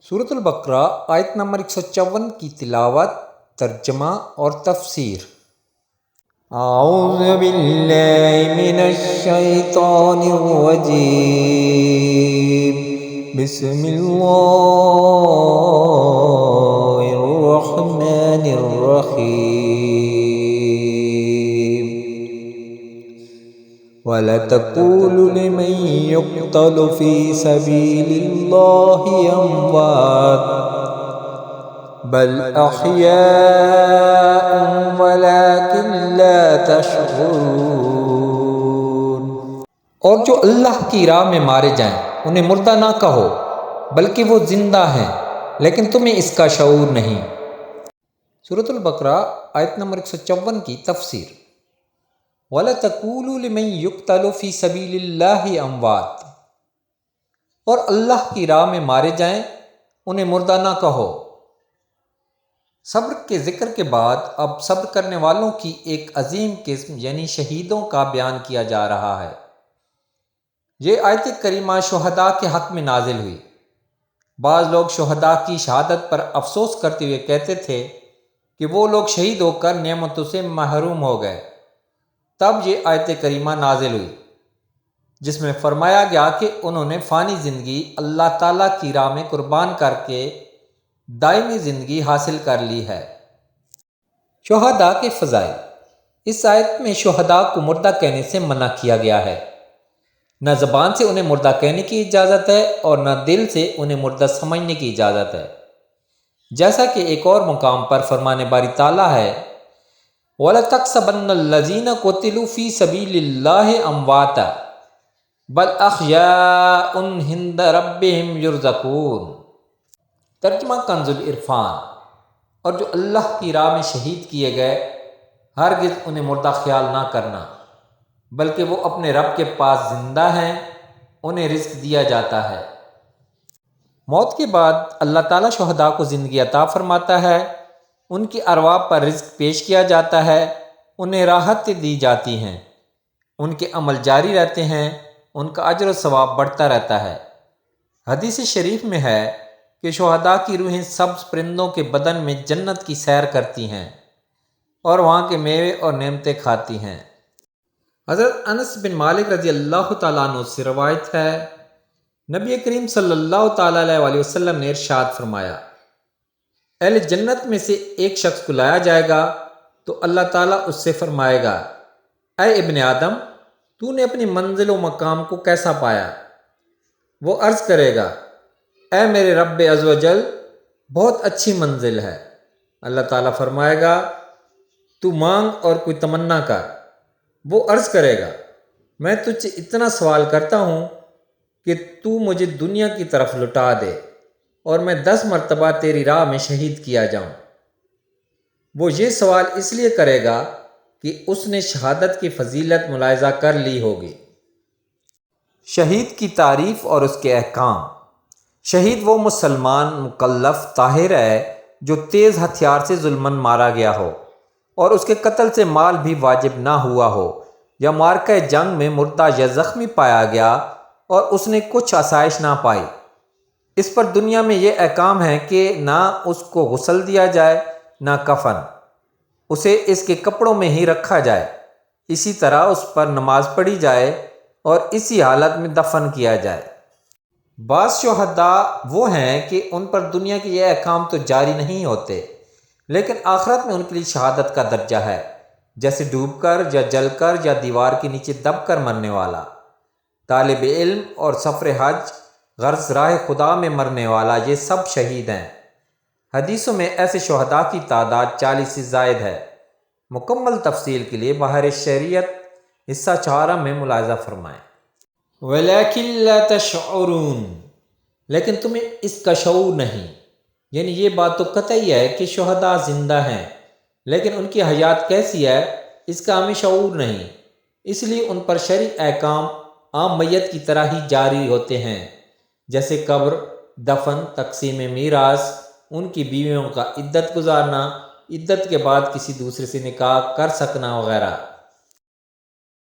سورۃ البقرہ آیت نمبر 154 کی تلاوت، ترجمہ اور تفسیر۔ اعوذ باللہ من الشیطان الرجیم، بسم اللہ الرحمن الرحیم۔ وَلَتَقُولُوا لِمَن يُقْتَلُ فِي سَبِيلِ اللَّهِ أَمْوَاتٌ بَلْ أَحْيَاءٌ وَلَٰكِن لَّا تَشْعُرُونَ۔ اور جو اللہ کی راہ میں مارے جائیں انہیں مردہ نہ کہو، بلکہ وہ زندہ ہیں، لیکن تمہیں اس کا شعور نہیں۔ سورۃ البقرہ آیت نمبر 154 کی تفسیر۔ وَلَتَقُولُوا لِمَن يُقْتَلُ فِي سَبِيلِ اللَّهِ أَمْوَاتٌ، اور اللہ کی راہ میں مارے جائیں انہیں مردہ نہ کہو۔ صبر کے ذکر کے بعد اب صبر کرنے والوں کی ایک عظیم قسم یعنی شہیدوں کا بیان کیا جا رہا ہے۔ یہ آیت کریمہ شہداء کے حق میں نازل ہوئی۔ بعض لوگ شہداء کی شہادت پر افسوس کرتے ہوئے کہتے تھے کہ وہ لوگ شہید ہو کر نعمتوں سے محروم ہو گئے۔ تب یہ آیت کریمہ نازل ہوئی جس میں فرمایا گیا کہ انہوں نے فانی زندگی اللہ تعالیٰ کی راہ میں قربان کر کے دائمی زندگی حاصل کر لی ہے۔ شہداء کے فضائل۔ اس آیت میں شہداء کو مردہ کہنے سے منع کیا گیا ہے۔ نہ زبان سے انہیں مردہ کہنے کی اجازت ہے اور نہ دل سے انہیں مردہ سمجھنے کی اجازت ہے، جیسا کہ ایک اور مقام پر فرمان باری تعالیٰ ہے وَلَتَحْسَبَنَّ الَّذِينَ قُتِلُوا فِي سَبِيلِ اللَّهِ أَمْوَاتًا بَلْ أَحْيَاءٌ عِندَ رَبِّهِمْ يُرْزَقُونَ۔ ترجمہ کنز العرفان۔ اور جو اللہ کی راہ میں شہید کیے گئے ہرگز انہیں مردہ خیال نہ کرنا، بلکہ وہ اپنے رب کے پاس زندہ ہیں، انہیں رزق دیا جاتا ہے۔ موت کے بعد اللہ تعالیٰ شہداء کو زندگی عطا فرماتا ہے، ان کی ارواح پر رزق پیش کیا جاتا ہے، انہیں راحتیں دی جاتی ہیں، ان کے عمل جاری رہتے ہیں، ان کا اجر و ثواب بڑھتا رہتا ہے۔ حدیث شریف میں ہے کہ شہداء کی روحیں سبز پرندوں کے بدن میں جنت کی سیر کرتی ہیں اور وہاں کے میوے اور نعمتیں کھاتی ہیں۔ حضرت انس بن مالک رضی اللہ تعالیٰ عنہ سے روایت ہے، نبی کریم صلی اللہ تعالیٰ علیہ وسلم نے ارشاد فرمایا، اہل جنت میں سے ایک شخص کو لایا جائے گا تو اللہ تعالیٰ اس سے فرمائے گا، اے ابن آدم، تو نے اپنی منزل و مقام کو کیسا پایا؟ وہ عرض کرے گا، اے میرے رب عز و جل، بہت اچھی منزل ہے۔ اللہ تعالیٰ فرمائے گا، تو مانگ اور کوئی تمنا کر۔ وہ عرض کرے گا، میں تجھ سے اتنا سوال کرتا ہوں کہ تو مجھے دنیا کی طرف لوٹا دے اور میں 10 مرتبہ تیری راہ میں شہید کیا جاؤں۔ وہ یہ سوال اس لیے کرے گا کہ اس نے شہادت کی فضیلت ملاحظہ کر لی ہوگی۔ شہید کی تعریف اور اس کے احکام۔ شہید وہ مسلمان مکلف طاہر ہے جو تیز ہتھیار سے ظلماً مارا گیا ہو اور اس کے قتل سے مال بھی واجب نہ ہوا ہو، یا مارکہ جنگ میں مردہ یا زخمی پایا گیا اور اس نے کچھ آسائش نہ پائی۔ اس پر دنیا میں یہ احکام ہے کہ نہ اس کو غسل دیا جائے نہ کفن، اسے اس کے کپڑوں میں ہی رکھا جائے، اسی طرح اس پر نماز پڑھی جائے اور اسی حالت میں دفن کیا جائے۔ بعض شہداء وہ ہیں کہ ان پر دنیا کے یہ احکام تو جاری نہیں ہوتے، لیکن آخرت میں ان کے لیے شہادت کا درجہ ہے، جیسے ڈوب کر یا جل کر یا دیوار کے نیچے دب کر مرنے والا، طالب علم اور سفر حج غرض راہ خدا میں مرنے والا، یہ سب شہید ہیں۔ حدیثوں میں ایسے شہداء کی تعداد 40 سے زائد ہے۔ مکمل تفصیل کے لیے بحر شریعت حصہ 4 میں ملاحظہ فرمائیں۔ وَلَٰكِن لَّا تَشْعُرُونَ، لیکن تمہیں اس کا شعور نہیں، یعنی یہ بات تو قطعی ہے کہ شہداء زندہ ہیں، لیکن ان کی حیات کیسی ہے اس کا ہمیں شعور نہیں، اس لیے ان پر شرعی احکام عام میت کی طرح ہی جاری ہوتے ہیں، جیسے قبر، دفن، تقسیم میراث، ان کی بیویوں کا عدت گزارنا، عدت کے بعد کسی دوسرے سے نکاح کر سکنا وغیرہ۔